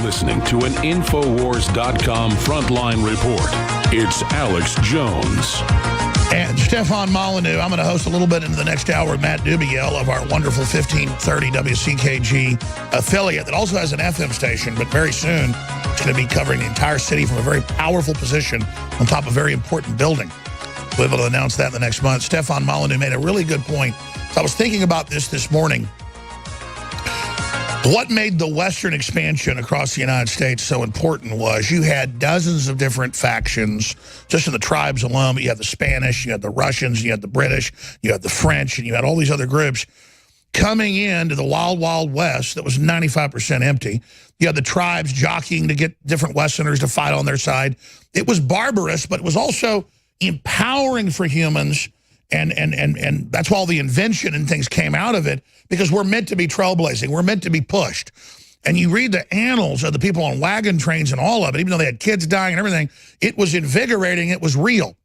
listening to an Infowars.com frontline report. It's Alex Jones. And Stefan Molyneux. I'm going to host a little bit into the next hour with Matt Dubiel of our wonderful 1530 WCKG affiliate that also has an FM station, but very soon it's going to be covering the entire city from a very powerful position on top of a very important building. We'll be able to announce that in the next month. Stefan Molyneux made a really good point. So I was thinking about this morning. What made the Western expansion across the United States so important was you had dozens of different factions, just in the tribes alone. You had the Spanish, you had the Russians, you had the British, you had the French, and you had all these other groups coming into the wild, wild West that was 95% empty. You had the tribes jockeying to get different Westerners to fight on their side. It was barbarous, but it was also empowering for humans. And that's why all the invention and things came out of it, because we're meant to be trailblazing. We're meant to be pushed. And you read the annals of the people on wagon trains and all of it, even though they had kids dying and everything, it was invigorating. It was real.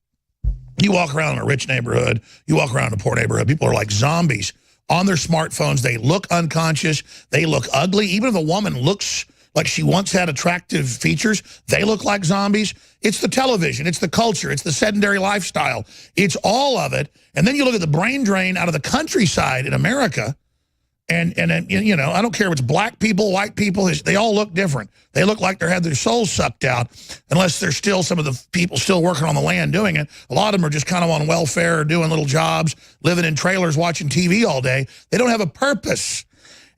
You walk around in a rich neighborhood, you walk around in a poor neighborhood, people are like zombies on their smartphones. They look unconscious. They look ugly. Even if a woman looks like she once had attractive features, they look like zombies. It's the television, it's the culture, it's the sedentary lifestyle. It's all of it. And then you look at the brain drain out of the countryside in America, and you know, I don't care if it's black people, white people, they all look different. They look like they had their souls sucked out, unless there's still some of the people still working on the land doing it. A lot of them are just kind of on welfare, doing little jobs, living in trailers, watching TV all day. They don't have a purpose.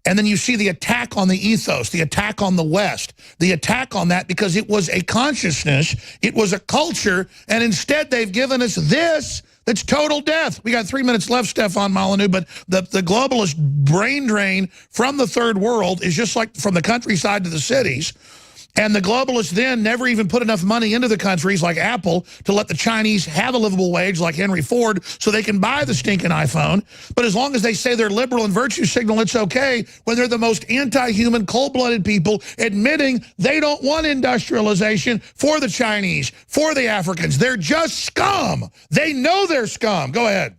And then you see the attack on the ethos, the attack on the West, the attack on that, because it was a consciousness, it was a culture, and instead they've given us this that's total death. We got 3 minutes left, Stefan Molyneux, but the globalist brain drain from the third world is just like from the countryside to the cities. And the globalists then never even put enough money into the countries like Apple to let the Chinese have a livable wage like Henry Ford so they can buy the stinking iPhone. But as long as they say they're liberal and virtue signal, it's okay when they're the most anti-human, cold-blooded people admitting they don't want industrialization for the Chinese, for the Africans. They're just scum. They know they're scum. Go ahead.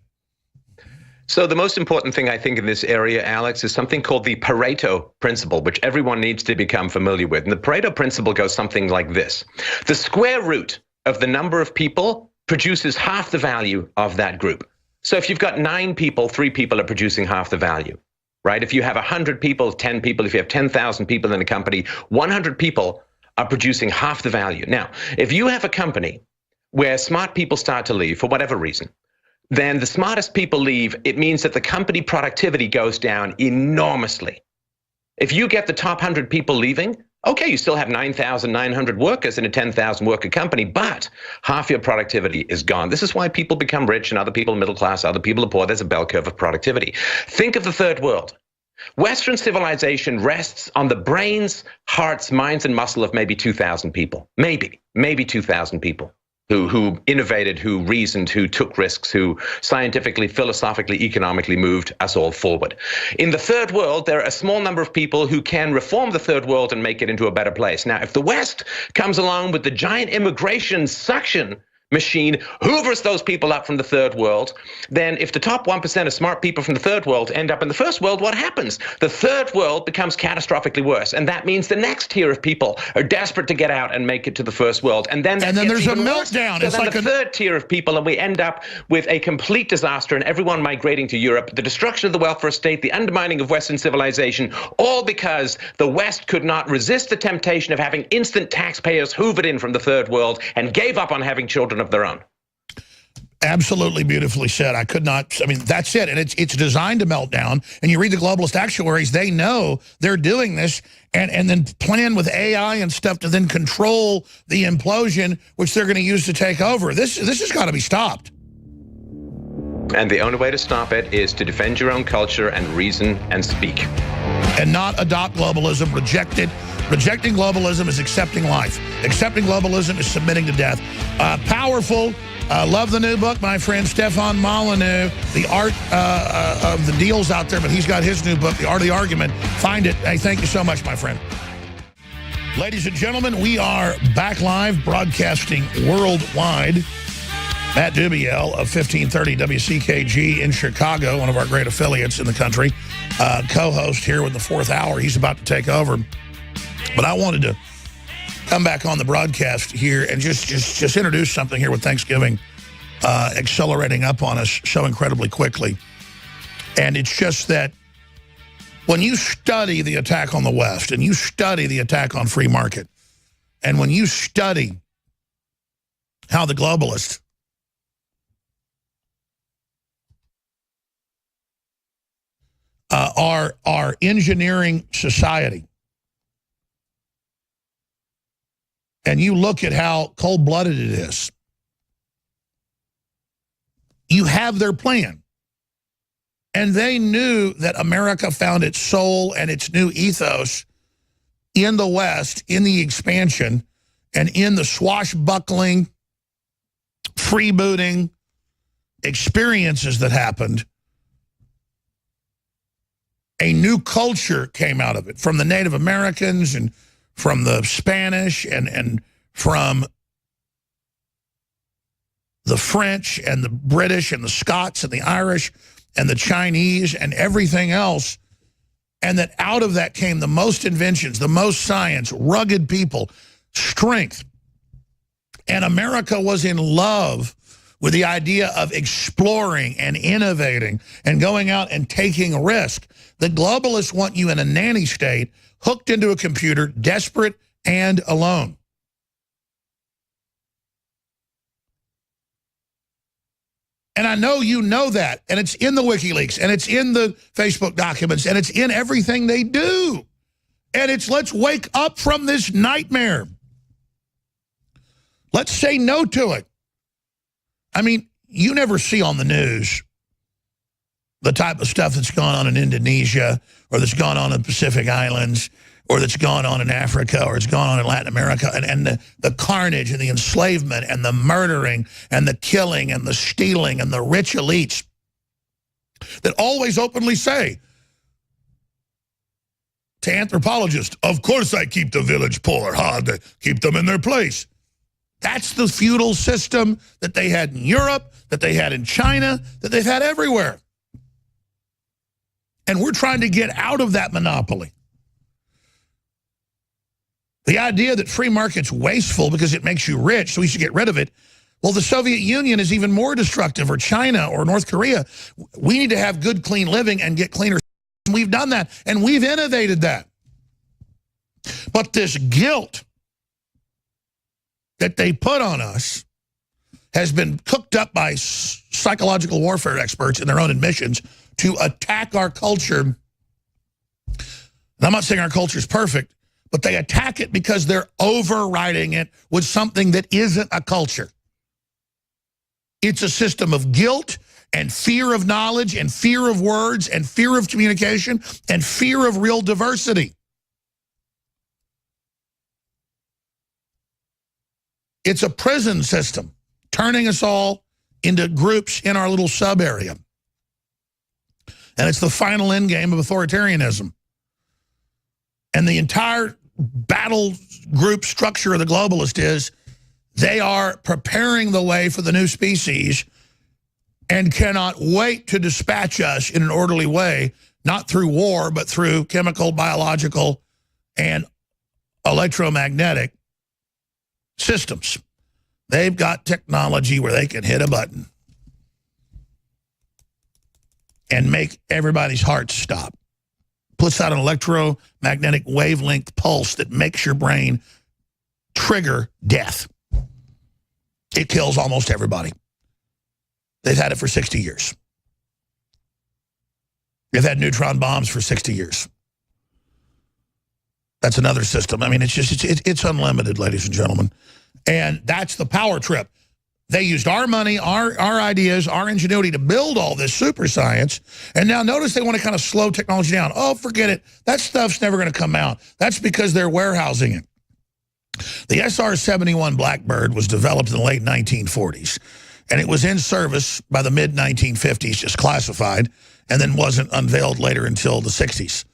So the most important thing I think in this area, Alex, is something called the Pareto principle, which everyone needs to become familiar with. And the Pareto principle goes something like this. The square root of the number of people produces half the value of that group. So if you've got 9 people, 3 people are producing half the value, right? If you have 100 people, 10 people, if you have 10,000 people in a company, 100 people are producing half the value. Now, if you have a company where smart people start to leave for whatever reason, then the smartest people leave, it means that the company productivity goes down enormously. If you get the top 100 people leaving, okay, you still have 9,900 workers in a 10,000 worker company, but half your productivity is gone. This is why people become rich and other people middle class, other people are poor. There's a bell curve of productivity. Think of the third world. Western civilization rests on the brains, hearts, minds, and muscle of maybe 2,000 people. Maybe 2,000 people. Who innovated, who reasoned, who took risks, who scientifically, philosophically, economically moved us all forward. In the third world, there are a small number of people who can reform the third world and make it into a better place. Now, if the West comes along with the giant immigration suction machine, hoovers those people up from the third world, then if the top 1% of smart people from the third world end up in the first world, what happens? The third world becomes catastrophically worse. And that means the next tier of people are desperate to get out and make it to the first world. And then there's a meltdown. So it's then like the third tier of people, and we end up with a complete disaster and everyone migrating to Europe, the destruction of the welfare state, the undermining of Western civilization, all because the West could not resist the temptation of having instant taxpayers hoovered in from the third world and gave up on having children of their own. Absolutely beautifully said. I could not, I mean, that's it. And it's designed to melt down. And you read the globalist actuaries, they know they're doing this and then plan with AI and stuff to then control the implosion, which they're going to use to take over. This has got to be stopped. And the only way to stop it is to defend your own culture and reason and speak. And not adopt globalism, reject it. Rejecting globalism is accepting life. Accepting globalism is submitting to death. Powerful. Love the new book, my friend Stefan Molyneux, The Art of the Deals out there, but he's got his new book, The Art of the Argument. Find it. Hey, thank you so much, my friend. Ladies and gentlemen, we are back live, broadcasting worldwide. Matt Dubiel of 1530 WCKG in Chicago, one of our great affiliates in the country, co-host here with the fourth hour. He's about to take over. But I wanted to come back on the broadcast here and just introduce something here with Thanksgiving accelerating up on us so incredibly quickly. And it's just that when you study the attack on the West and you study the attack on free market, and when you study how the globalists are engineering society, and you look at how cold-blooded it is, you have their plan. And they knew that America found its soul and its new ethos in the West, in the expansion, and in the swashbuckling, freebooting experiences that happened. A new culture came out of it, from the Native Americans and from the Spanish and from the French and the British and the Scots and the Irish and the Chinese and everything else. And that out of that came the most inventions, the most science, rugged people, strength. And America was in love with the idea of exploring and innovating and going out and taking a risk. The globalists want you in a nanny state, hooked into a computer, desperate and alone. And I know you know that, and it's in the WikiLeaks, and it's in the Facebook documents, and it's in everything they do. And it's, let's wake up from this nightmare. Let's say no to it. I mean, you never see on the news the type of stuff that's gone on in Indonesia, or that's gone on in the Pacific Islands, or that's gone on in Africa, or it's gone on in Latin America, and the carnage and the enslavement and the murdering and the killing and the stealing and the rich elites that always openly say to anthropologists, of course I keep the village poor, to keep them in their place. That's the feudal system that they had in Europe, that they had in China, that they've had everywhere. And we're trying to get out of that monopoly. The idea that free market's wasteful because it makes you rich, so we should get rid of it. Well, the Soviet Union is even more destructive, or China, or North Korea. We need to have good, clean living and get cleaner. We've done that, and we've innovated that. But this guilt that they put on us has been cooked up by psychological warfare experts in their own admissions to attack our culture. And I'm not saying our culture is perfect, but they attack it because they're overriding it with something that isn't a culture. It's a system of guilt and fear of knowledge and fear of words and fear of communication and fear of real diversity. It's a prison system, turning us all into groups in our little sub area. And it's the final end game of authoritarianism. And the entire battle group structure of the globalist is they are preparing the way for the new species and cannot wait to dispatch us in an orderly way, not through war, but through chemical, biological, and electromagnetic systems. They've got technology where they can hit a button and make everybody's heart stop. Puts out an electromagnetic wavelength pulse that makes your brain trigger death. It kills almost everybody. They've had it for 60 years. They've had neutron bombs for 60 years. That's another system. I mean, it's unlimited, ladies and gentlemen. And that's the power trip. They used our money, our ideas, our ingenuity to build all this super science. And now notice they want to kind of slow technology down. Oh, forget it. That stuff's never going to come out. That's because they're warehousing it. The SR-71 Blackbird was developed in the late 1940s. And it was in service by the mid-1950s, just classified, and then wasn't unveiled later until the 60s.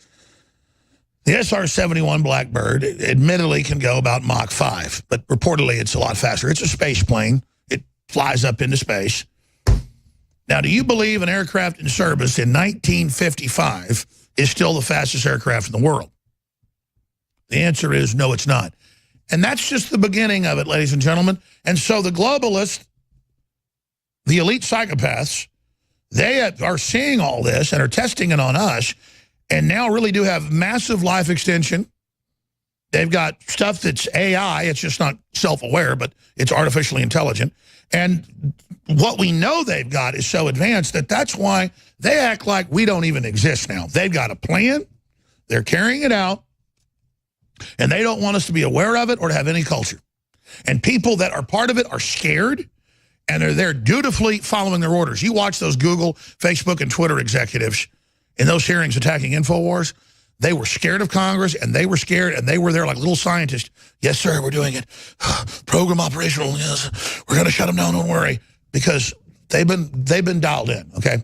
The SR-71 Blackbird admittedly can go about Mach 5, but reportedly it's a lot faster. It's a space plane. It flies up into space. Now, do you believe an aircraft in service in 1955 is still the fastest aircraft in the world? The answer is no, it's not. And that's just the beginning of it, ladies and gentlemen. And so the globalists, the elite psychopaths, they are seeing all this and are testing it on us, and now really do have massive life extension. They've got stuff that's AI. It's just not self-aware, but it's artificially intelligent. And what we know they've got is so advanced that that's why they act like we don't even exist now. They've got a plan. They're carrying it out. And they don't want us to be aware of it or to have any culture. And people that are part of it are scared, and they're dutifully following their orders. You watch those Google, Facebook, and Twitter executives in those hearings attacking InfoWars. They were scared of Congress, and they were scared, and they were there like little scientists. Yes, sir, we're doing it. Program operational. Yes, we're going to shut them down. Don't worry, because they've been dialed in. Okay,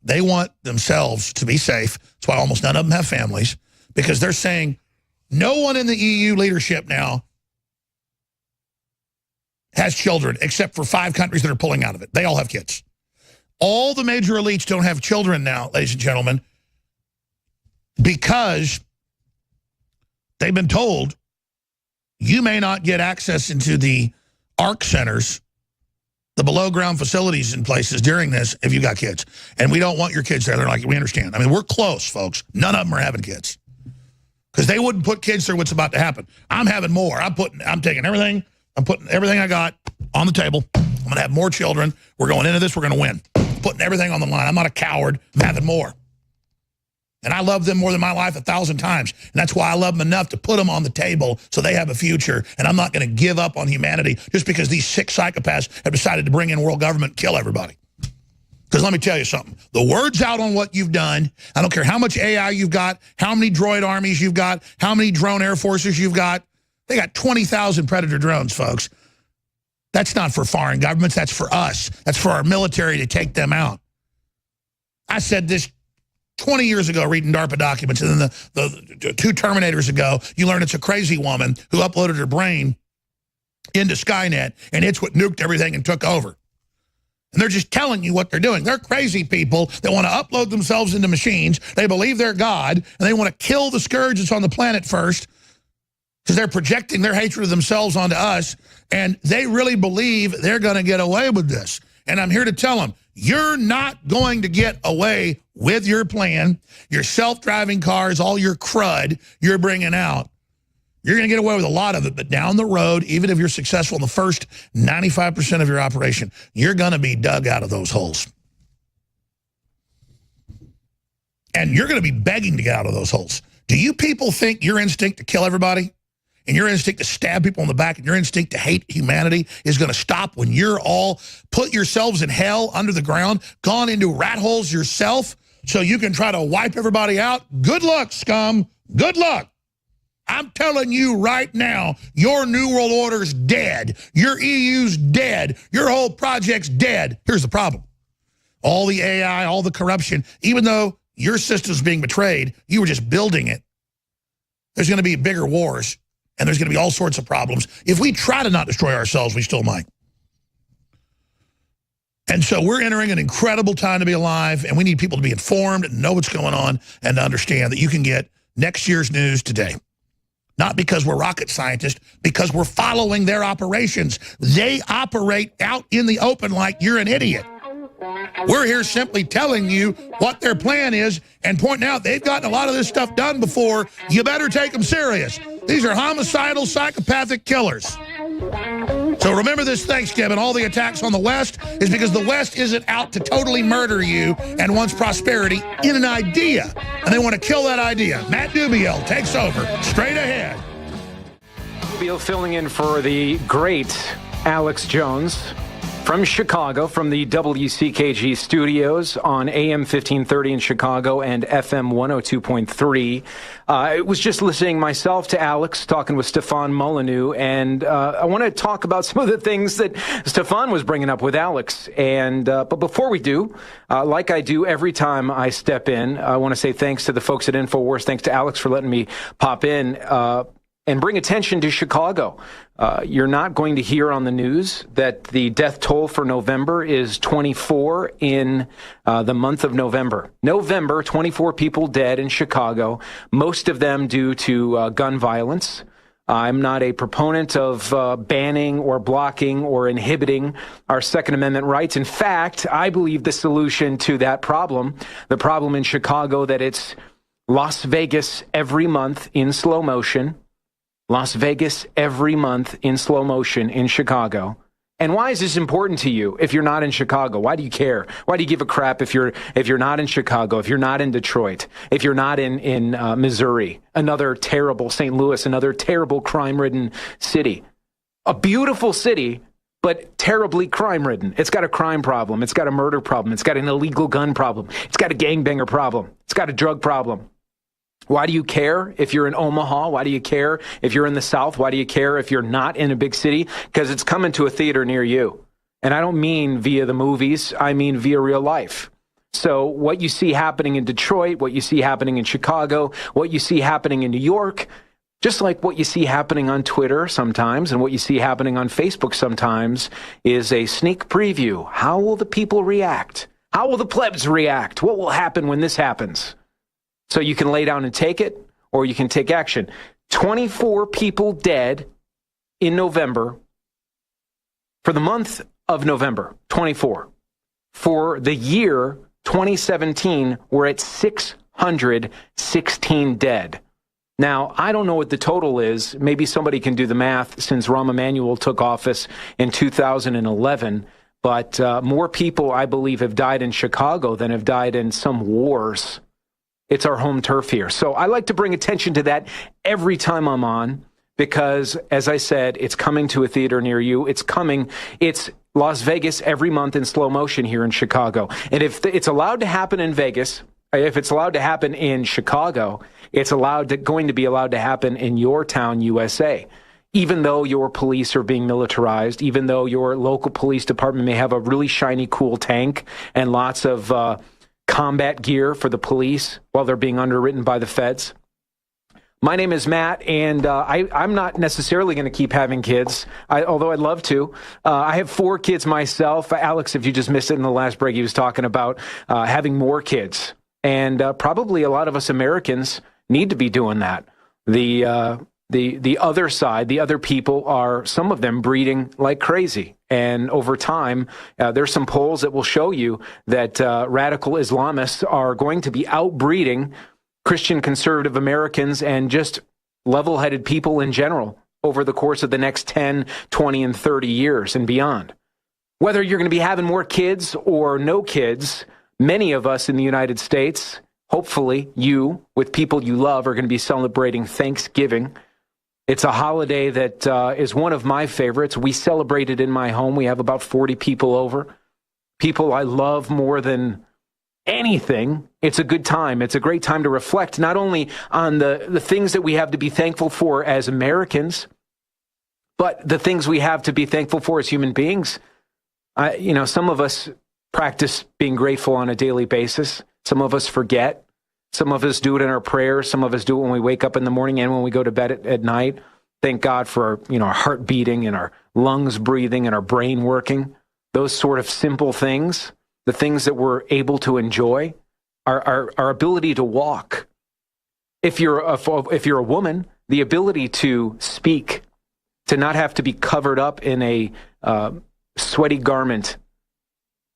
they want themselves to be safe. That's why almost none of them have families, because they're saying no one in the EU leadership now has children, except for 5 countries that are pulling out of it. They all have kids. All the major elites don't have children now, ladies and gentlemen, because they've been told you may not get access into the ARC centers, the below-ground facilities in places during this if you got kids. And we don't want your kids there. They're like, we understand. I mean, we're close, folks. None of them are having kids. Because they wouldn't put kids through what's about to happen. I'm having more. I'm taking everything. I'm putting everything I got on the table. I'm going to have more children. We're going into this. We're going to win. Putting everything on the line. I'm not a coward. I'm having more. And I love them more than my life 1,000 times. And that's why I love them enough to put them on the table so they have a future. And I'm not going to give up on humanity just because these sick psychopaths have decided to bring in world government and kill everybody. Because let me tell you something. The word's out on what you've done. I don't care how much AI you've got, how many droid armies you've got, how many drone air forces you've got. They got 20,000 Predator drones, folks. That's not for foreign governments. That's for us. That's for our military to take them out. I said this 20 years ago reading DARPA documents, and then the 2 Terminators ago, you learn it's a crazy woman who uploaded her brain into Skynet, and it's what nuked everything and took over. And they're just telling you what they're doing. They're crazy people that want to upload themselves into machines. They believe they're God, and they want to kill the scourge that's on the planet first because they're projecting their hatred of themselves onto us, and they really believe they're going to get away with this. And I'm here to tell them, you're not going to get away with your plan, your self-driving cars, all your crud you're bringing out. You're going to get away with a lot of it, but down the road, even if you're successful in the first 95% of your operation, you're going to be dug out of those holes. And you're going to be begging to get out of those holes. Do you people think your instinct to kill everybody and your instinct to stab people in the back and your instinct to hate humanity is going to stop when you're all put yourselves in hell under the ground, gone into rat holes yourself so you can try to wipe everybody out? Good luck, scum. Good luck. I'm telling you right now, your New World Order's dead. Your EU's dead. Your whole project's dead. Here's the problem. All the AI, all the corruption, even though your system's being betrayed, you were just building it. There's going to be bigger wars, and there's going to be all sorts of problems. If we try to not destroy ourselves, we still might. And so we're entering an incredible time to be alive, and we need people to be informed and know what's going on and to understand that you can get next year's news today. Not because we're rocket scientists, because we're following their operations. They operate out in the open like you're an idiot. We're here simply telling you what their plan is and pointing out they've gotten a lot of this stuff done before. You better take them serious. These are homicidal, psychopathic killers. So remember this Thanksgiving, all the attacks on the West is because the West isn't out to totally murder you and wants prosperity in an idea. And they want to kill that idea. Matt Dubiel takes over. Straight ahead. Dubiel filling in for the great Alex Jones from Chicago, from the WCKG studios on AM 1530 in Chicago and FM 102.3. I was just listening myself to Alex talking with Stefan Molyneux, and I want to talk about some of the things that Stefan was bringing up with Alex. And but before we do, like I do every time I step in, I want to say thanks to the folks at InfoWars. Thanks to Alex for letting me pop in. And bring attention to Chicago. You're not going to hear on the news that the death toll for November is 24 in the month of November. November, 24 people dead in Chicago, most of them due to gun violence. I'm not a proponent of banning or blocking or inhibiting our Second Amendment rights. In fact, I believe the solution to that problem, the problem in Chicago, that it's Las Vegas every month in slow motion. Las Vegas every month in slow motion in Chicago. And why is this important to you if you're not in Chicago? Why do you care? Why do you give a crap if you're not in Chicago, if you're not in Detroit, if you're not in Missouri, another terrible St. Louis, another terrible crime-ridden city? A beautiful city, but terribly crime-ridden. It's got a crime problem. It's got a murder problem. It's got an illegal gun problem. It's got a gangbanger problem. It's got a drug problem. Why do you care if you're in Omaha? Why do you care if you're in the South? Why do you care if you're not in a big city? Because it's coming to a theater near you. And I don't mean via the movies. I mean via real life. So what you see happening in Detroit, what you see happening in Chicago, what you see happening in New York, just like what you see happening on Twitter sometimes and what you see happening on Facebook sometimes, is a sneak preview. How will the people react? How will the plebs react? What will happen when this happens? So you can lay down and take it, or you can take action. 24 people dead in November. For the month of November, 24. For the year 2017, we're at 616 dead. Now, I don't know what the total is. Maybe somebody can do the math since Rahm Emanuel took office in 2011. But more people, I believe, have died in Chicago than have died in some wars. It's our home turf here. So I like to bring attention to that every time I'm on because, as I said, it's coming to a theater near you. It's coming. It's Las Vegas every month in slow motion here in Chicago. And if it's allowed to happen in Vegas, if it's allowed to happen in Chicago, it's going to be allowed to happen in your town, USA. Even though your police are being militarized, even though your local police department may have a really shiny, cool tank and lots of combat gear for the police while they're being underwritten by the feds. My name is Matt, and I'm not necessarily going to keep having kids, although I'd love to. I have 4 kids myself. Alex, if you just missed it in the last break, he was talking about having more kids. And probably a lot of us Americans need to be doing that. The other side, the other people are, some of them, breeding like crazy. And over time, there's some polls that will show you that radical Islamists are going to be outbreeding Christian conservative Americans and just level-headed people in general over the course of the next 10, 20, and 30 years and beyond. Whether you're going to be having more kids or no kids, many of us in the United States, hopefully you, with people you love, are going to be celebrating Thanksgiving. It's a holiday that is one of my favorites. We celebrate it in my home. We have about 40 people over. People I love more than anything. It's a good time. It's a great time to reflect not only on the things that we have to be thankful for as Americans, but the things we have to be thankful for as human beings. Some of us practice being grateful on a daily basis. Some of us forget. Some of us do it in our prayers. Some of us do it when we wake up in the morning and when we go to bed at night. Thank God for our heart beating and our lungs breathing and our brain working. Those sort of simple things, the things that we're able to enjoy, our ability to walk. If you're a woman, the ability to speak, to not have to be covered up in a sweaty garment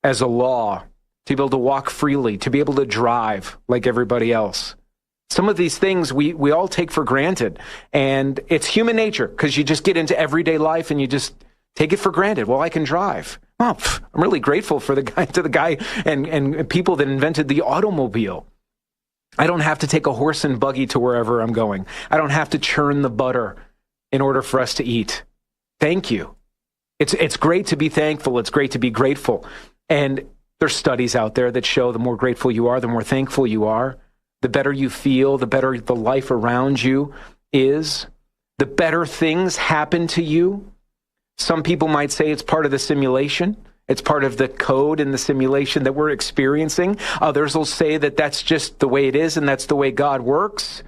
as a law, to be able to walk freely, to be able to drive like everybody else. Some of these things we all take for granted, and it's human nature because you just get into everyday life and you just take it for granted. Well, I can drive. Well, I'm really grateful for the guy and people that invented the automobile. I don't have to take a horse and buggy to wherever I'm going. I don't have to churn the butter in order for us to eat. Thank you. It's great to be thankful. It's great to be grateful. And there's studies out there that show the more grateful you are, the more thankful you are, the better you feel, the better the life around you is, the better things happen to you. Some people might say it's part of the simulation. It's part of the code in the simulation that we're experiencing. Others will say that that's just the way it is and that's the way God works.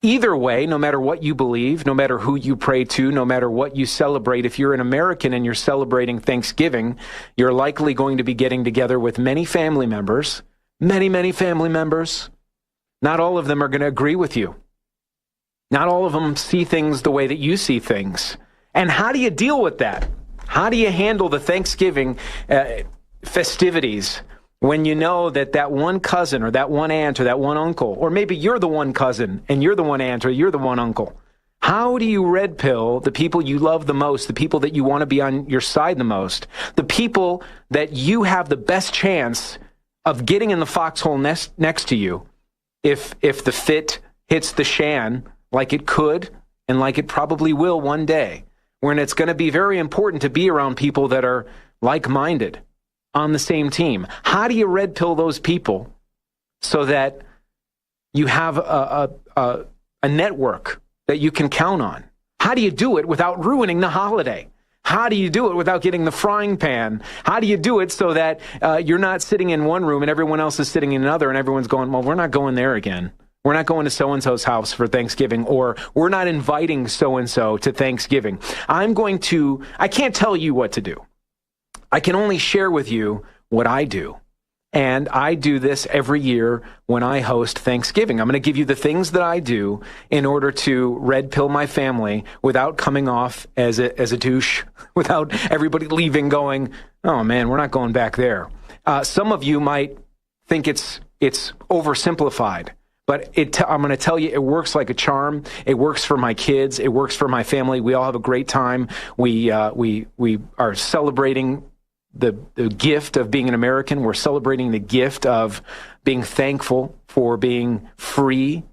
Either way, no matter what you believe, no matter who you pray to, no matter what you celebrate, if you're an American and you're celebrating Thanksgiving, you're likely going to be getting together with many family members, many family members. Not all of them are going to agree with you. Not all of them see things the way that you see things. And how do you deal with that? How do you handle the Thanksgiving festivities when you know that one cousin or that one aunt or that one uncle, or maybe you're the one cousin and you're the one aunt or you're the one uncle? How do you red pill the people you love the most, the people that you want to be on your side the most, the people that you have the best chance of getting in the foxhole next to you if the fit hits the shan like it could and like it probably will one day, when it's going to be very important to be around people that are like-minded, on the same team? How do you red pill those people so that you have a network that you can count on? How do you do it without ruining the holiday? How do you do it without getting the frying pan? How do you do it so that you're not sitting in one room and everyone else is sitting in another and everyone's going, well, we're not going there again. We're not going to so-and-so's house for Thanksgiving, or we're not inviting so-and-so to Thanksgiving. I can't tell you what to do. I can only share with you what I do. And I do this every year when I host Thanksgiving. I'm going to give you the things that I do in order to red pill my family without coming off as a douche, without everybody leaving going, oh man, we're not going back there. Some of you might think it's oversimplified. But I'm going to tell you, it works like a charm. It works for my kids. It works for my family. We all have a great time. We are celebrating the gift of being an American. We're celebrating the gift of being thankful for being free.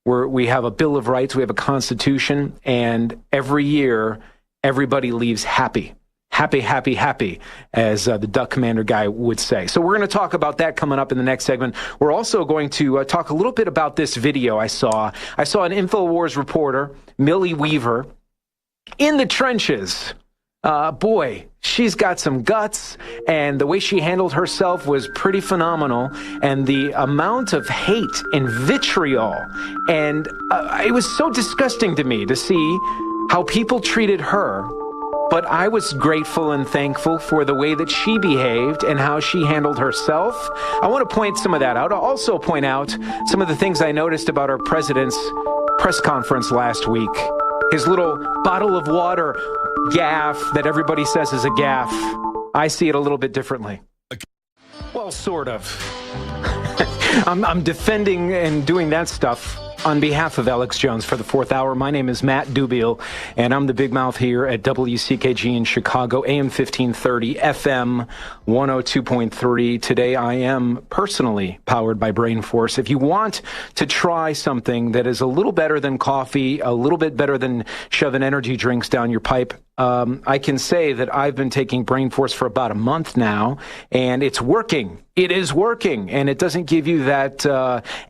We have a Bill of Rights. We have a Constitution. And every year, everybody leaves happy. Happy, as the Duck Commander guy would say. So we're going to talk about that coming up in the next segment. We're also going to talk a little bit about this video I saw. I saw an InfoWars reporter, Millie Weaver, in the trenches. Boy, she's got some guts, and the way she handled herself was pretty phenomenal. And the amount of hate and vitriol, and it was so disgusting to me to see how people treated her. But I was grateful and thankful for the way that she behaved and how she handled herself. I want to point some of that out. I'll also point out some of the things I noticed about our president's press conference last week. His little bottle of water gaffe that everybody says is a gaffe. I see it a little bit differently. Well, sort of. I'm defending and doing that stuff on behalf of Alex Jones for the fourth hour. My name is Matt Dubiel, and I'm the big mouth here at WCKG in Chicago, AM 1530, FM 102.3. Today, I am personally powered by Brain Force. If you want to try something that is a little better than coffee, a little bit better than shoving energy drinks down your pipe, I can say that I've been taking Brain Force for about a month now, and it's working. It is working, and it doesn't give you that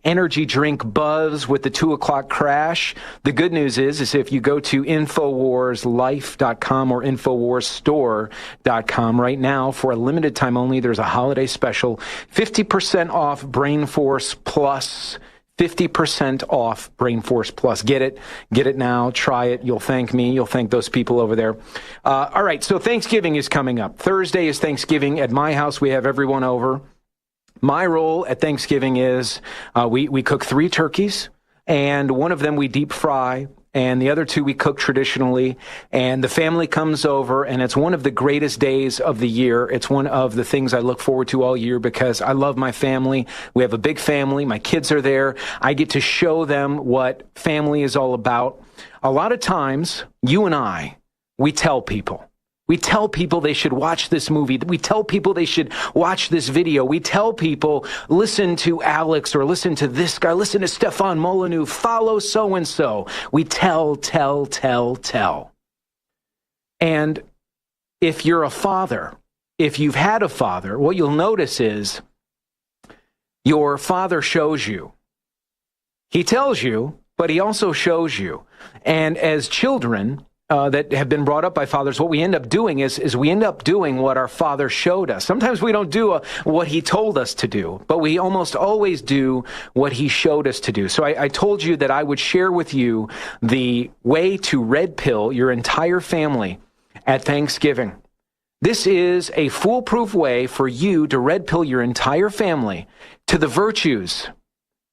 energy drink buzz with the 2 o'clock crash. The good news is if you go to InfoWarsLife.com or InfoWarsStore.com right now, for a limited time only, there's a holiday special, 50% off Brain Force Plus. 50% off Brain Force Plus. Get it now. Try it. You'll thank me. You'll thank those people over there. All right. So Thanksgiving is coming up. Thursday is Thanksgiving. At my house, we have everyone over. My role at Thanksgiving is we cook 3 turkeys, and one of them we deep fry, and the other 2 we cook traditionally, and the family comes over, and it's one of the greatest days of the year. It's one of the things I look forward to all year because I love my family. We have a big family. My kids are there. I get to show them what family is all about. A lot of times, you and I, we tell people. We tell people they should watch this movie. We tell people they should watch this video. We tell people, listen to Alex or listen to this guy, listen to Stefan Molyneux, follow so-and-so. We tell. And if you're a father, if you've had a father, what you'll notice is your father shows you. He tells you, but he also shows you. And as children, that have been brought up by fathers, what we end up doing is we end up doing what our father showed us. Sometimes we don't do what he told us to do, but we almost always do what he showed us to do. So I told you that I would share with you the way to red pill your entire family at Thanksgiving. This is a foolproof way for you to red pill your entire family to the virtues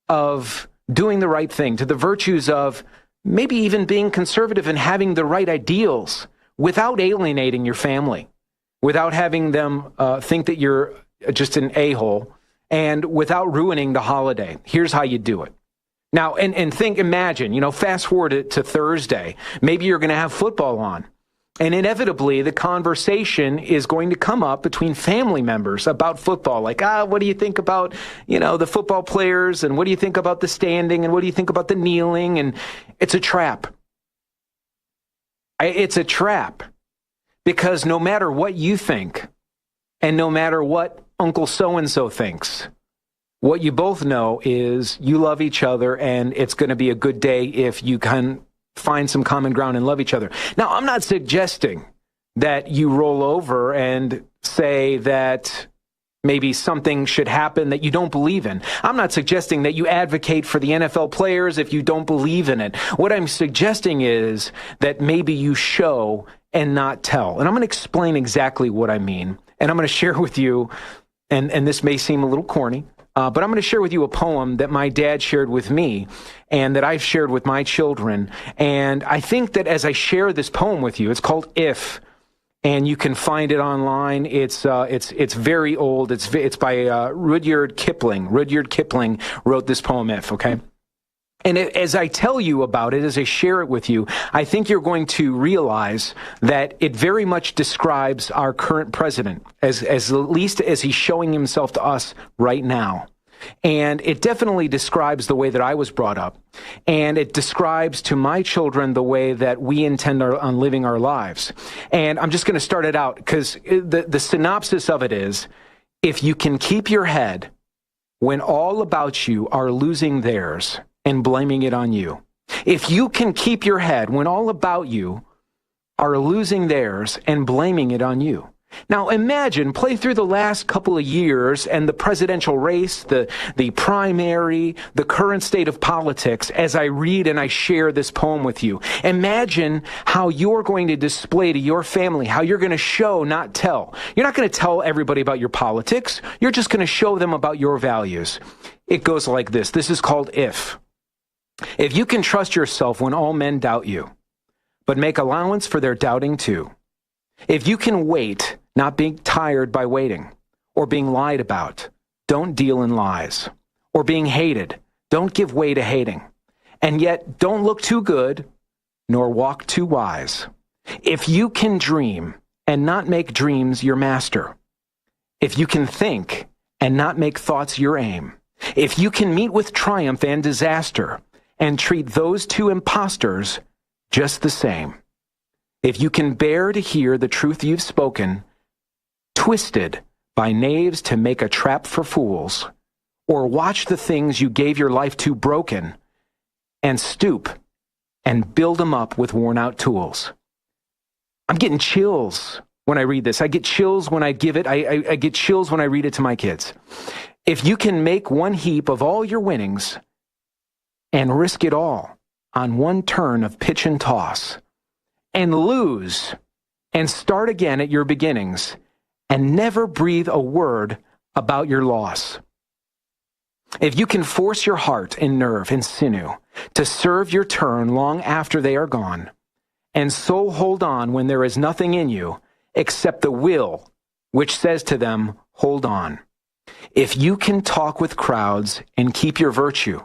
of doing the right thing, to the virtues of maybe even being conservative and having the right ideals without alienating your family, without having them think that you're just an a-hole, and without ruining the holiday. Here's how you do it. Now, imagine, fast forward to Thursday. Maybe you're going to have football on. And inevitably, the conversation is going to come up between family members about football. Like, what do you think about, the football players? And what do you think about the standing? And what do you think about the kneeling? And it's a trap. It's a trap. Because no matter what you think, and no matter what Uncle so-and-so thinks, what you both know is you love each other, and it's going to be a good day if you can find some common ground and love each other. Now, I'm not suggesting that you roll over and say that maybe something should happen that you don't believe in. I'm not suggesting that you advocate for the NFL players if you don't believe in it. What I'm suggesting is that maybe you show and not tell. And I'm going to explain exactly what I mean. And I'm going to share with you, and this may seem a little corny, but I'm going to share with you a poem that my dad shared with me and that I've shared with my children. And I think that as I share this poem with you, it's called If, and you can find it online. It's very old. It's by Rudyard Kipling. Rudyard Kipling wrote this poem, If, okay? And as I tell you about it, as I share it with you, I think you're going to realize that it very much describes our current president, as at least as he's showing himself to us right now. And it definitely describes the way that I was brought up. And it describes to my children the way that we intend on living our lives. And I'm just going to start it out because the synopsis of it is, if you can keep your head when all about you are losing theirs and blaming it on you. If you can keep your head when all about you are losing theirs and blaming it on you. Now imagine, play through the last couple of years and the presidential race, the primary, the current state of politics as I read and I share this poem with you. Imagine how you're going to display to your family, how you're going to show, not tell. You're not going to tell everybody about your politics. You're just going to show them about your values. It goes like this. This is called If. If you can trust yourself when all men doubt you, but make allowance for their doubting too. If you can wait, not being tired by waiting, or being lied about, don't deal in lies. Or being hated, don't give way to hating. And yet, don't look too good, nor walk too wise. If you can dream and not make dreams your master. If you can think and not make thoughts your aim. If you can meet with triumph and disaster, and treat those two impostors just the same. If you can bear to hear the truth you've spoken, twisted by knaves to make a trap for fools, or watch the things you gave your life to broken, and stoop and build them up with worn-out tools. I'm getting chills when I read this. I get chills when I give it. I get chills when I read it to my kids. If you can make one heap of all your winnings and risk it all on one turn of pitch and toss, and lose and start again at your beginnings, and never breathe a word about your loss. If you can force your heart and nerve and sinew to serve your turn long after they are gone, and so hold on when there is nothing in you except the will which says to them, hold on. If you can talk with crowds and keep your virtue,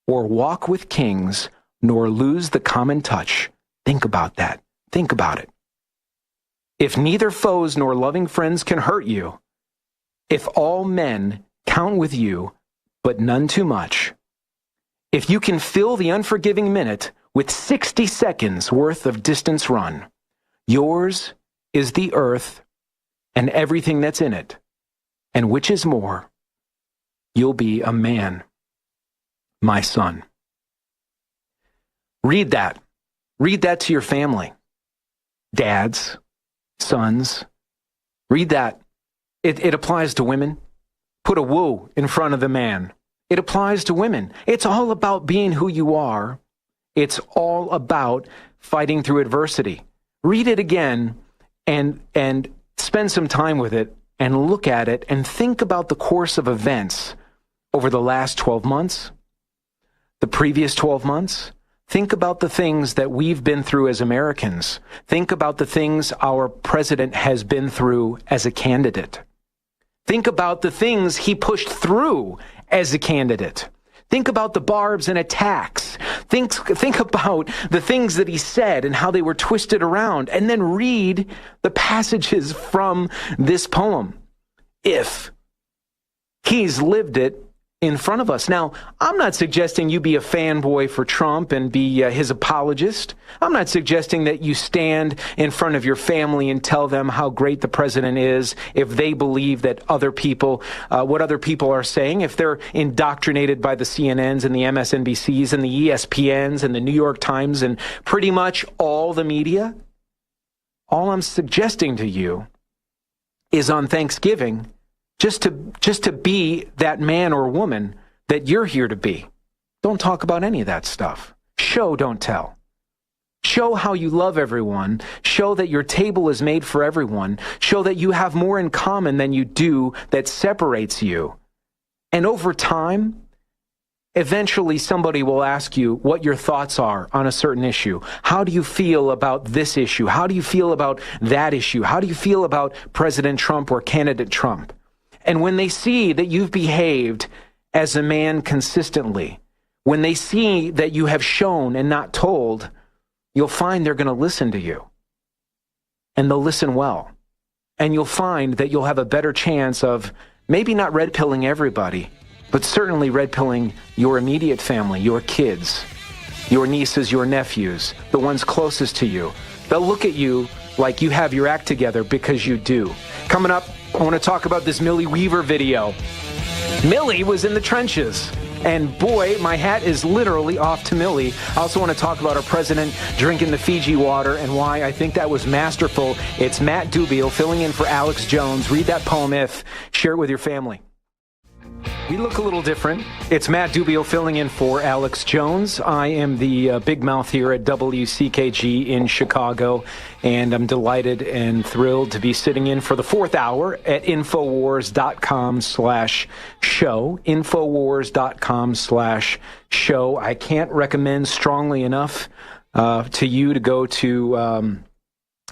or walk with kings, nor lose the common touch. Think about that. Think about it. If neither foes nor loving friends can hurt you, if all men count with you, but none too much, if you can fill the unforgiving minute with 60 seconds worth of distance run, yours is the earth and everything that's in it, and which is more, you'll be a man. My son. Read that. Read that to your family. dads, sons. Read that. It applies to women. Put a woo in front of the man. It applies to women. It's all about being who you are. It's all about fighting through adversity. Read it again and spend some time with it and look at it and think about the course of events over the last 12 months, the previous 12 months. Think about the things that we've been through as Americans. Think about the things our president has been through as a candidate. Think about the things he pushed through as a candidate. Think about the barbs and attacks. Think about the things that he said and how they were twisted around. And then read the passages from this poem. If he's lived it in front of us. Now, I'm not suggesting you be a fanboy for Trump and be his apologist. I'm not suggesting that you stand in front of your family and tell them how great the president is if they believe that other people, what other people are saying, if they're indoctrinated by the CNNs and the MSNBCs and the ESPNs and the New York Times and pretty much all the media. All I'm suggesting to you is on Thanksgiving, just to be that man or woman that you're here to be. Don't talk about any of that stuff. Show, don't tell. Show how you love everyone. Show that your table is made for everyone. Show that you have more in common than you do that separates you. And over time, eventually somebody will ask you what your thoughts are on a certain issue. How do you feel about this issue? How do you feel about that issue? How do you feel about President Trump or candidate Trump? And when they see that you've behaved as a man consistently, when they see that you have shown and not told, you'll find they're going to listen to you. And they'll listen well. And you'll find that you'll have a better chance of maybe not red-pilling everybody, but certainly red-pilling your immediate family, your kids, your nieces, your nephews, the ones closest to you. They'll look at you like you have your act together because you do. Coming up, I want to talk about this Millie Weaver video. Millie was in the trenches. And boy, my hat is literally off to Millie. I also want to talk about our president drinking the Fiji water and why I think that was masterful. It's Matt Dubiel filling in for Alex Jones. Read that poem if. Share it with your family. We look a little different. It's Matt Dubiel filling in for Alex Jones. I am the big mouth here at WCKG in Chicago, and I'm delighted and thrilled to be sitting in for the fourth hour at Infowars.com/show. Infowars.com/show. I can't recommend strongly enough to you to go to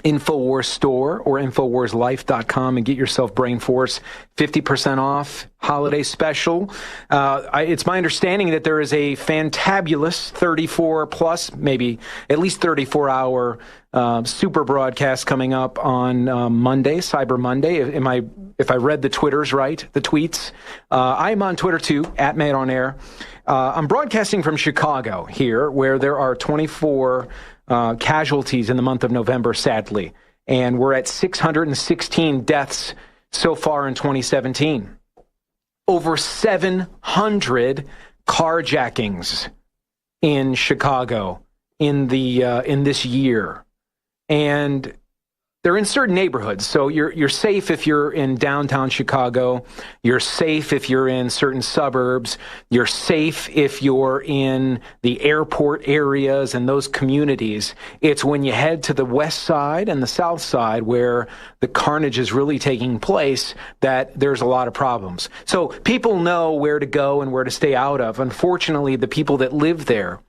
Infowars store or InfowarsLife.com and get yourself Brain Force 50% off holiday special. It's my understanding that there is a fantabulous 34 plus, maybe at least 34-hour super broadcast coming up on Monday, Cyber Monday. If I read the Twitters right, the tweets. I'm on Twitter too, at Matt on Air. I'm broadcasting from Chicago here, where there are 24 casualties in the month of November, sadly. And we're at 616 deaths so far in 2017. Over 700 carjackings in Chicago in this year. And they're in certain neighborhoods. So you're safe if you're in downtown Chicago. You're safe if you're in certain suburbs. You're safe if you're in the airport areas and those communities. It's when you head to the west side and the south side where the carnage is really taking place that there's a lot of problems. So people know where to go and where to stay out of. Unfortunately, the people that live there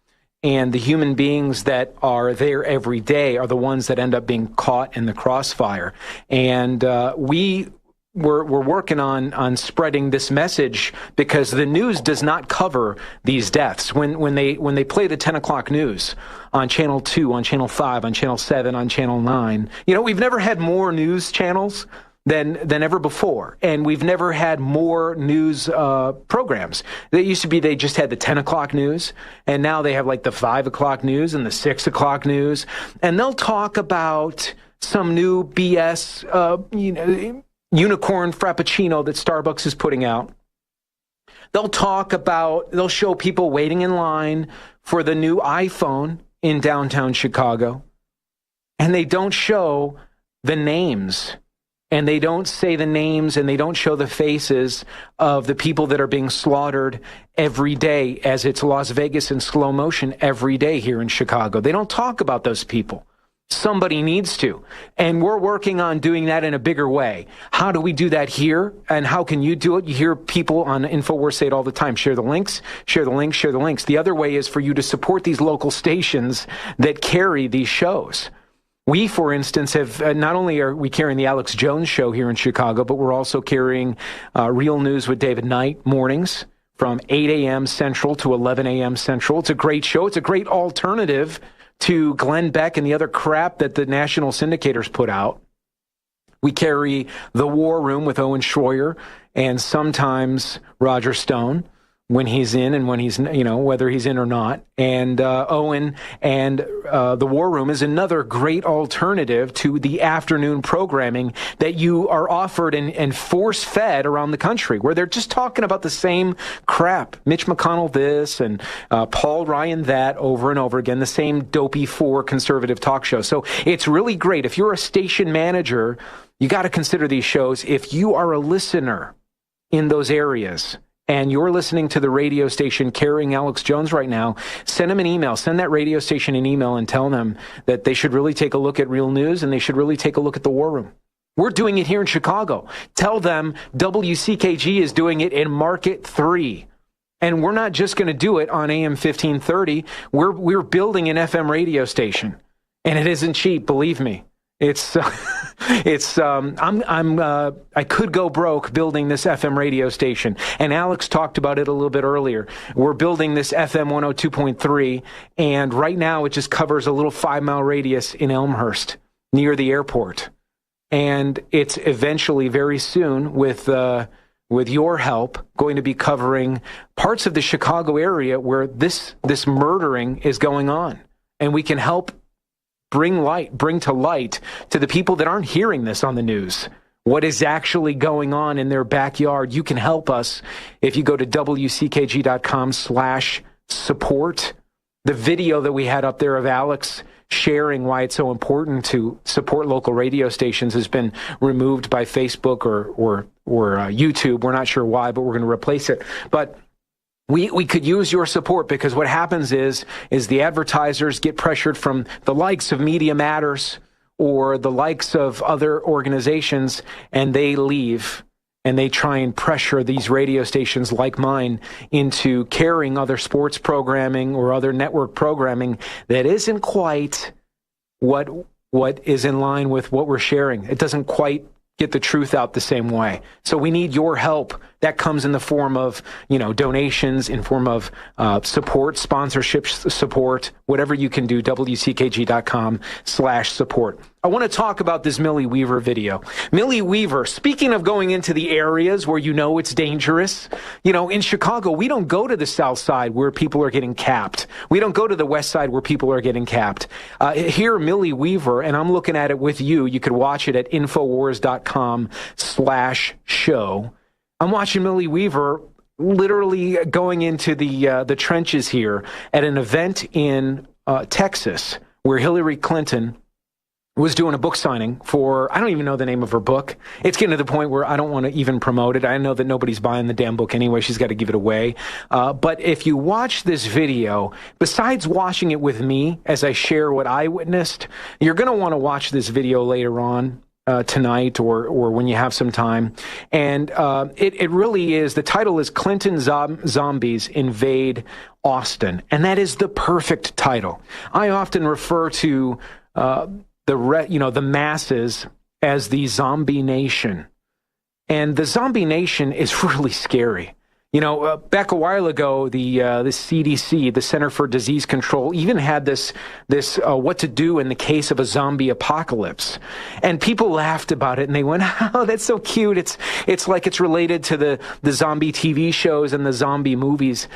and the human beings that are there every day are the ones that end up being caught in the crossfire. And we're working on spreading this message because the news does not cover these deaths. When they play the 10 o'clock news on Channel 2, on Channel 5, on Channel 7, on Channel 9, we've never had more news channels than ever before. And we've never had more news programs. It used to be they just had the 10 o'clock news, and now they have like the 5 o'clock news and the 6 o'clock news. And they'll talk about some new BS, unicorn frappuccino that Starbucks is putting out. They'll show people waiting in line for the new iPhone in downtown Chicago. and they don't show the names, and they don't say the names, and they don't show the faces of the people that are being slaughtered every day, as it's Las Vegas in slow motion every day here in Chicago. They don't talk about those people. Somebody needs to. And we're working on doing that in a bigger way. How do we do that here? And how can you do it? You hear people on InfoWars say it all the time. Share the links, share the links, share the links. The other way is for you to support these local stations that carry these shows. We, for instance, have not only are we carrying the Alex Jones show here in Chicago, but we're also carrying Real News with David Knight mornings from 8 a.m. Central to 11 a.m. Central. It's a great show. It's a great alternative to Glenn Beck and the other crap that the national syndicators put out. We carry The War Room with Owen Schroyer and sometimes Roger Stone when he's in and when he's, whether he's in or not. And Owen and The War Room is another great alternative to the afternoon programming that you are offered and force-fed around the country, where they're just talking about the same crap. Mitch McConnell this and Paul Ryan that over and over again, the same dopey 4 conservative talk show. So it's really great. If you're a station manager, you got to consider these shows. If you are a listener in those areas, and you're listening to the radio station carrying Alex Jones right now, send them an email. Send that radio station an email and tell them that they should really take a look at Real News and they should really take a look at The War Room. We're doing it here in Chicago. Tell them WCKG is doing it in Market 3. And we're not just going to do it on AM 1530. We're building an FM radio station. And it isn't cheap, believe me. I could go broke building this FM radio station. And Alex talked about it a little bit earlier. We're building this FM 102.3, and right now it just covers a little 5-mile radius in Elmhurst near the airport. And it's eventually, very soon, with your help, going to be covering parts of the Chicago area where this murdering is going on. And we can help bring to light to the people that aren't hearing this on the news what is actually going on in their backyard. You can help us if you go to wckg.com/support. The video that we had up there of Alex sharing why it's so important to support local radio stations has been removed by Facebook or YouTube. We're not sure why, but we're going to replace it. But we could use your support, because what happens is the advertisers get pressured from the likes of Media Matters or the likes of other organizations, and they leave and they try and pressure these radio stations like mine into carrying other sports programming or other network programming that isn't quite what is in line with what we're sharing. It doesn't quite get the truth out the same way. So we need your help. That comes in the form of, donations, in form of support, sponsorship support, whatever you can do, wckg.com/support. I want to talk about this Millie Weaver video. Millie Weaver, speaking of going into the areas where it's dangerous, in Chicago, we don't go to the south side where people are getting capped. We don't go to the west side where people are getting capped. Here, Millie Weaver, and I'm looking at it with you. You could watch it at infowars.com/show. I'm watching Millie Weaver literally going into the trenches here at an event in Texas where Hillary Clinton was doing a book signing for, I don't even know the name of her book. It's getting to the point where I don't want to even promote it. I know that nobody's buying the damn book anyway. She's got to give it away. But if you watch this video, besides watching it with me as I share what I witnessed, you're going to want to watch this video later on tonight or when you have some time. And it really is, the title is Clinton Zombies Invade Austin. And that is the perfect title. I often refer to the masses as the zombie nation. And the zombie nation is really scary. Back a while ago, the CDC, the Center for Disease Control, even had this what to do in the case of a zombie apocalypse. And people laughed about it, and they went, "Oh, that's so cute. It's like it's related to the zombie TV shows and the zombie movies."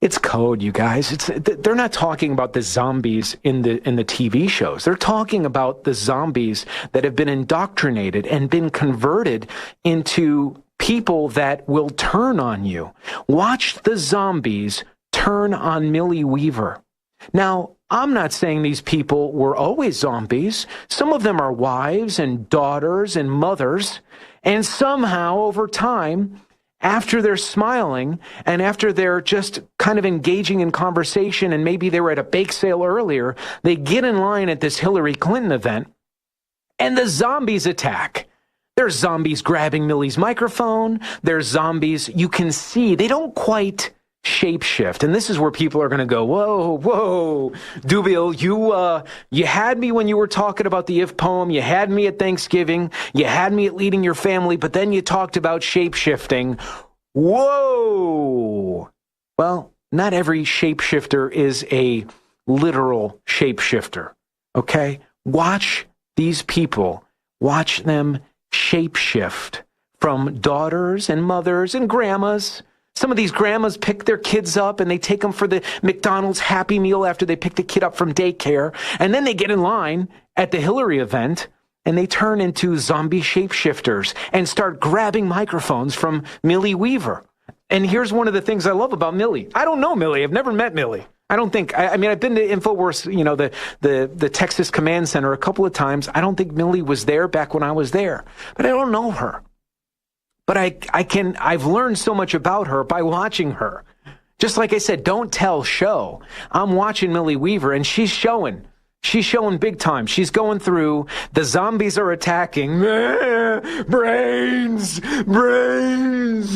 It's code, you guys. They're not talking about the zombies in the TV shows. They're talking about the zombies that have been indoctrinated and been converted into people that will turn on you. Watch the zombies turn on Millie Weaver. Now, I'm not saying these people were always zombies. Some of them are wives and daughters and mothers. And somehow over time, after they're smiling and after they're just kind of engaging in conversation, and maybe they were at a bake sale earlier, they get in line at this Hillary Clinton event and the zombies attack. There's zombies grabbing Millie's microphone. There's zombies, you can see, they don't quite shapeshift. And this is where people are going to go, whoa, Dubiel, you had me when you were talking about the If poem. You had me at Thanksgiving. You had me at leading your family, but then you talked about shapeshifting. Whoa. Well, not every shapeshifter is a literal shapeshifter, okay? Watch these people. Watch them shapeshift from daughters and mothers and grandmas. Some of these grandmas pick their kids up and they take them for the McDonald's Happy Meal after they pick the kid up from daycare. And then they get in line at the Hillary event and they turn into zombie shapeshifters and start grabbing microphones from Millie Weaver. And here's one of the things I love about Millie. I don't know Millie. I've never met Millie. I don't think, I mean, I've been to InfoWars, the Texas Command Center a couple of times. I don't think Millie was there back when I was there, but I don't know her. But I've learned so much about her by watching her. Just like I said, don't tell, show. I'm watching Millie Weaver and she's showing big time. She's going through, the zombies are attacking. Brains,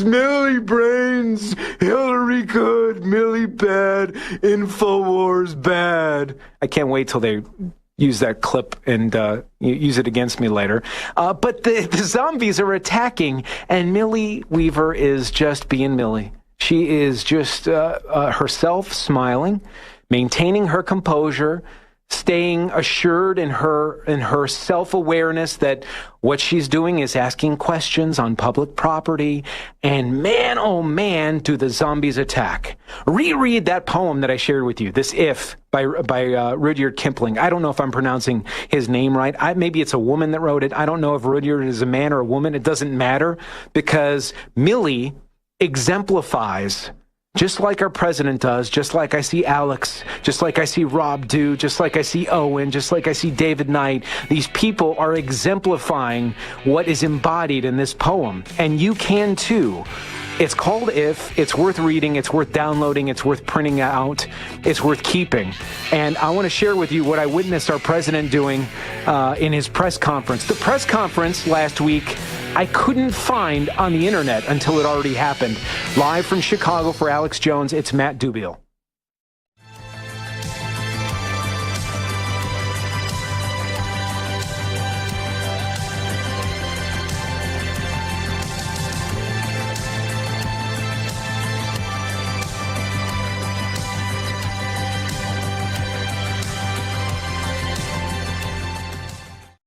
Millie brains, Hillary good, Millie bad, InfoWars bad. I can't wait till they use that clip and use it against me later. But the zombies are attacking, and Millie Weaver is just being Millie. She is just herself, smiling, maintaining her composure, staying assured in her self-awareness that what she's doing is asking questions on public property. And man, oh man, do the zombies attack. Reread that poem that I shared with you, this If by Rudyard Kipling. I don't know if I'm pronouncing his name right. Maybe it's a woman that wrote it. I don't know if Rudyard is a man or a woman. It doesn't matter, because Millie exemplifies, just like our president does, just like I see Alex, just like I see Rob do, just like I see Owen, just like I see David Knight. These people are exemplifying what is embodied in this poem. And you can too. It's called If. It's worth reading. It's worth downloading. It's worth printing out. It's worth keeping. And I want to share with you what I witnessed our president doing in his press conference. The press conference last week, I couldn't find on the internet until it already happened. Live from Chicago for Alex Jones, it's Matt Dubiel.